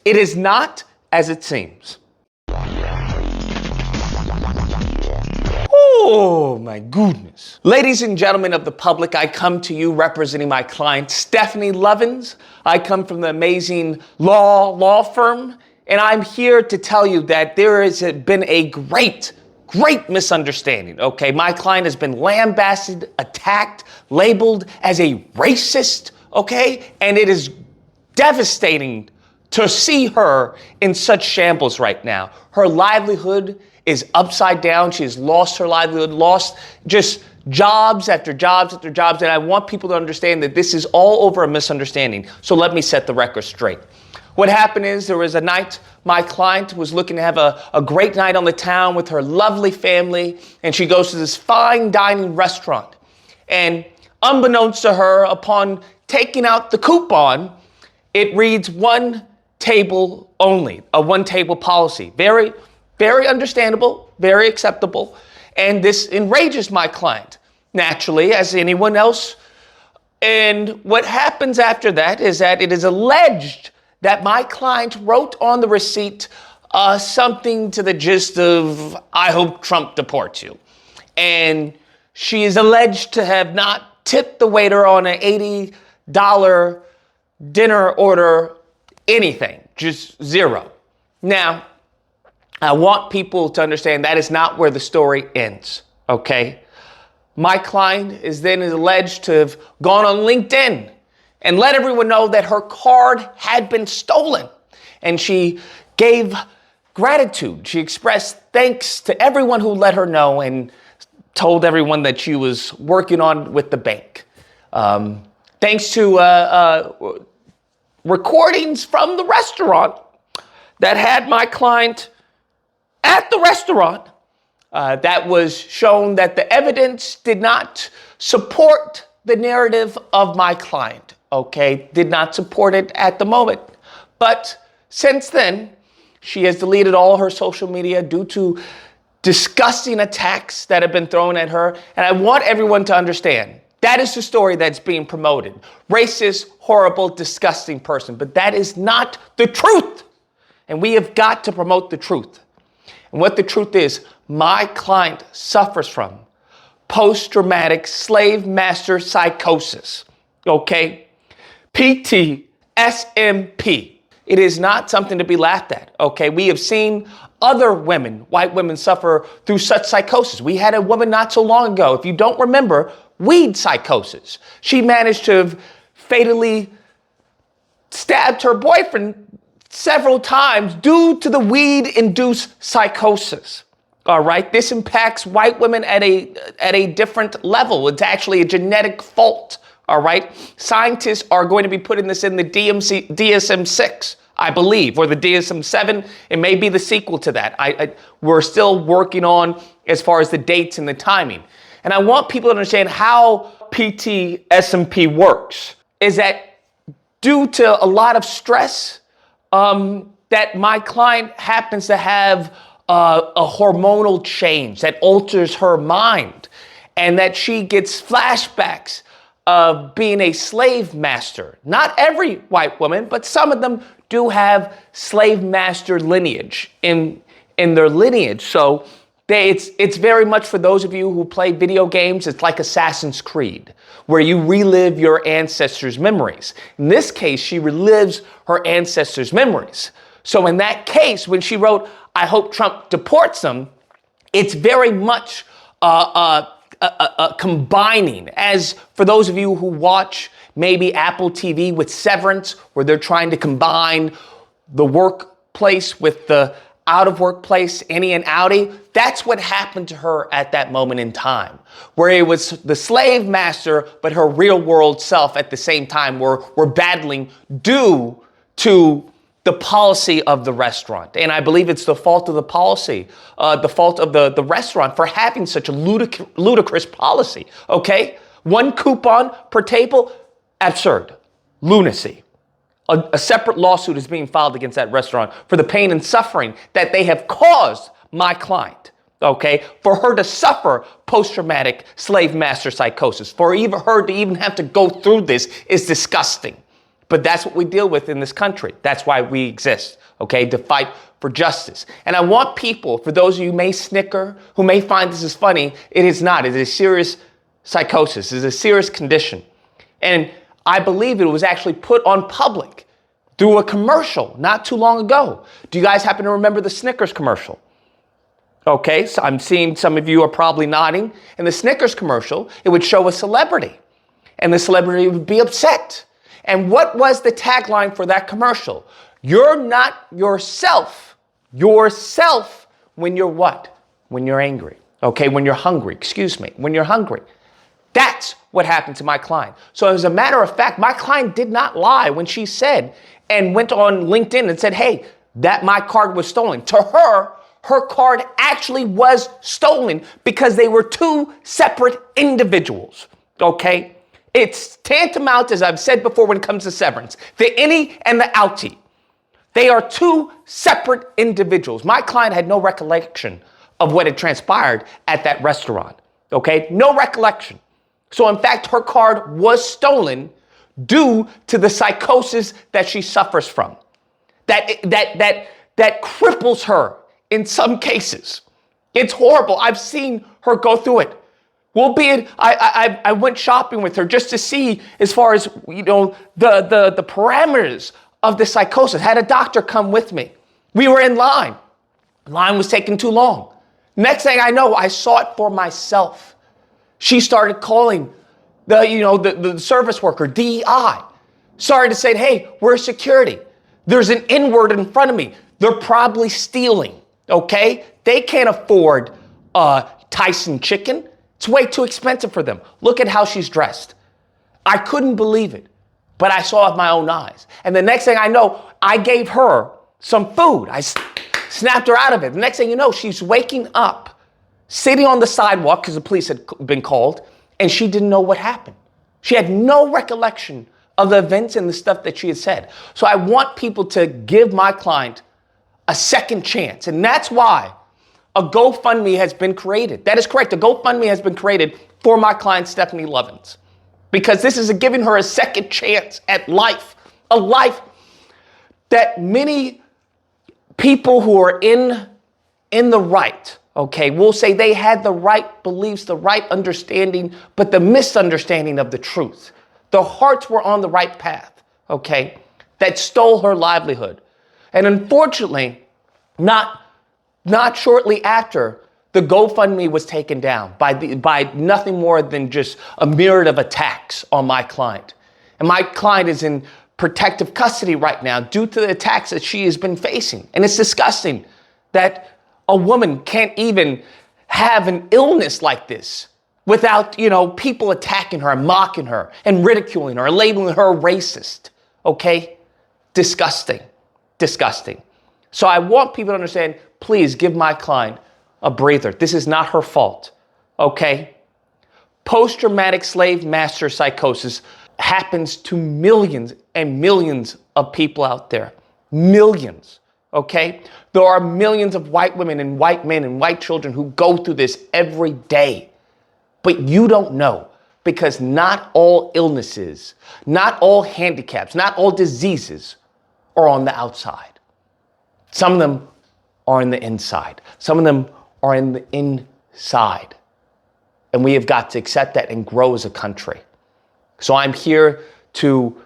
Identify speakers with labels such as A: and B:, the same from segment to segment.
A: It is not as it seems. Oh my goodness. Ladies and gentlemen of the public, I come to you representing my client, Stephanie Lovins. I come from the Amazing law firm, and I'm here to tell you that there has been a great misunderstanding, okay? My client has been lambasted, attacked, labeled as a racist, okay? And it is devastating to see her in such shambles right now. Her livelihood is upside down. She has lost her livelihood, lost just jobs after jobs after jobs. And I want people to understand that this is all over a misunderstanding. So let me set the record straight. What happened is there was a night my client was looking to have a great night on the town with her lovely family. And she goes to this fine dining restaurant. And unbeknownst to her, upon taking out the coupon, it reads one table only, a one table policy. Very understandable, very acceptable. And this enrages my client, naturally, as anyone else. And what happens after that is that it is alleged that my client wrote on the receipt something to the gist of, "I hope Trump deports you." And she is alleged to have not tipped the waiter on an $80 dinner order, anything, just zero. Now, I want people to understand that is not where the story ends, okay? My client is then alleged to have gone on LinkedIn and let everyone know that her card had been stolen. And she gave gratitude. She expressed thanks to everyone who let her know and told everyone that she was working on with the bank. Thanks to recordings from the restaurant that had my client at the restaurant, that was shown that the evidence did not support the narrative of my client, okay? Did not support it at the moment. But since then, she has deleted all her social media due to disgusting attacks that have been thrown at her. And I want everyone to understand, that is the story that's being promoted. Racist, horrible, disgusting person. But that is not the truth. And we have got to promote the truth. And what the truth is, my client suffers from post-traumatic slave master psychosis, okay? PTSMP. It is not something to be laughed at, okay? We have seen other women, white women, suffer through such psychosis. We had a woman not so long ago, if you don't remember, weed psychosis. She managed to have fatally stabbed her boyfriend several times due to the weed-induced psychosis. All right, this impacts white women at a different level. It's actually a genetic fault. All right, scientists are going to be putting this in the DSM-6, I believe, or the DSM-7. It may be the sequel to that. We're still working on as far as the dates and the timing. And I want people to understand how PTSMP works. Is that due to a lot of stress, that my client happens to have a hormonal change that alters her mind, and that she gets flashbacks of being a slave master. Not every white woman, but some of them do have slave master lineage in their lineage. So it's very much for those of you who play video games, it's like Assassin's Creed, where you relive your ancestors' memories. In this case, she relives her ancestors' memories. So in that case, when she wrote, "I hope Trump deports them," it's very much combining. As for those of you who watch maybe Apple TV with Severance, where they're trying to combine the workplace with the out of workplace, innie and outie, that's what happened to her at that moment in time, where it was the slave master, but her real world self at the same time were battling due to the policy of the restaurant. And I believe it's the fault of the policy, the fault of the restaurant for having such a ludicrous policy, okay? One coupon per table, absurd, lunacy. A separate lawsuit is being filed against that restaurant for the pain and suffering that they have caused my client, okay? For her to suffer post-traumatic slave master psychosis, for her to even have to go through this is disgusting. But that's what we deal with in this country. That's why we exist, okay, to fight for justice. And I want people, for those of you who may snicker, who may find this is funny, it is not. It is a serious psychosis. It is a serious condition. And I believe it was actually put on public through a commercial not too long ago. Do you guys happen to remember the Snickers commercial? Okay, so I'm seeing some of you are probably nodding. In the Snickers commercial, it would show a celebrity, and the celebrity would be upset. And what was the tagline for that commercial? You're not yourself when you're what? When you're angry. Okay, when you're hungry, when you're hungry. That's what happened to my client. So as a matter of fact, my client did not lie when she said and went on LinkedIn and said, hey, that my card was stolen. To her, her card actually was stolen because they were two separate individuals, okay? It's tantamount, as I've said before, when it comes to severance. The innie and the outie. They are two separate individuals. My client had no recollection of what had transpired at that restaurant, okay? No recollection. So in fact, her card was stolen due to the psychosis that she suffers from. That cripples her in some cases. It's horrible. I've seen her go through it. I went shopping with her just to see as far as, the parameters of the psychosis. Had a doctor come with me. We were in line. Line was taking too long. Next thing I know, I saw it for myself. She started calling the service worker, DEI. Started to say, hey, we're security. There's an N-word in front of me. They're probably stealing, okay? They can't afford Tyson chicken. It's way too expensive for them. Look at how she's dressed. I couldn't believe it, but I saw it with my own eyes. And the next thing I know, I gave her some food. I snapped her out of it. The next thing you know, she's waking up, sitting on the sidewalk because the police had been called, and she didn't know what happened. She had no recollection of the events and the stuff that she had said. So I want people to give my client a second chance. And that's why a GoFundMe has been created. That is correct. A GoFundMe has been created for my client, Stephanie Lovins, because this is giving her a second chance at life, a life that many people who are in the right, okay, will say they had the right beliefs, the right understanding, but the misunderstanding of the truth. Their hearts were on the right path, okay, that stole her livelihood. And unfortunately, not shortly after, the GoFundMe was taken down by nothing more than just a myriad of attacks on my client. And my client is in protective custody right now due to the attacks that she has been facing. And it's disgusting that a woman can't even have an illness like this without, people attacking her and mocking her and ridiculing her and labeling her a racist. Okay? Disgusting. Disgusting. So I want people to understand, please give my client a breather. This is not her fault. Okay? Post-traumatic slave master psychosis happens to millions and millions of people out there. Millions. Okay? There are millions of white women and white men and white children who go through this every day. But you don't know, because not all illnesses, not all handicaps, not all diseases are on the outside. Some of them are in the inside. Some of them are in the inside. And we have got to accept that and grow as a country. So I'm here to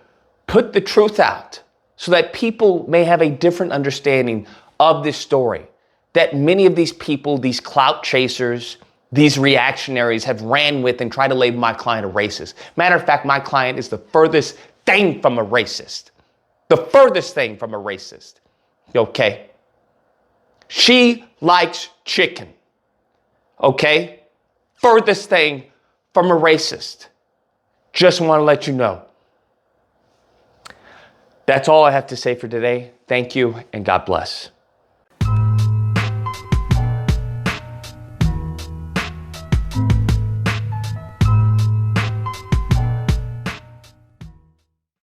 A: put the truth out so that people may have a different understanding of this story, that many of these people, these clout chasers, these reactionaries have ran with and tried to label my client a racist. Matter of fact, my client is the furthest thing from a racist. The furthest thing from a racist. Okay? She likes chicken. Okay? Furthest thing from a racist. Just want to let you know. That's all I have to say for today. Thank you, and God bless.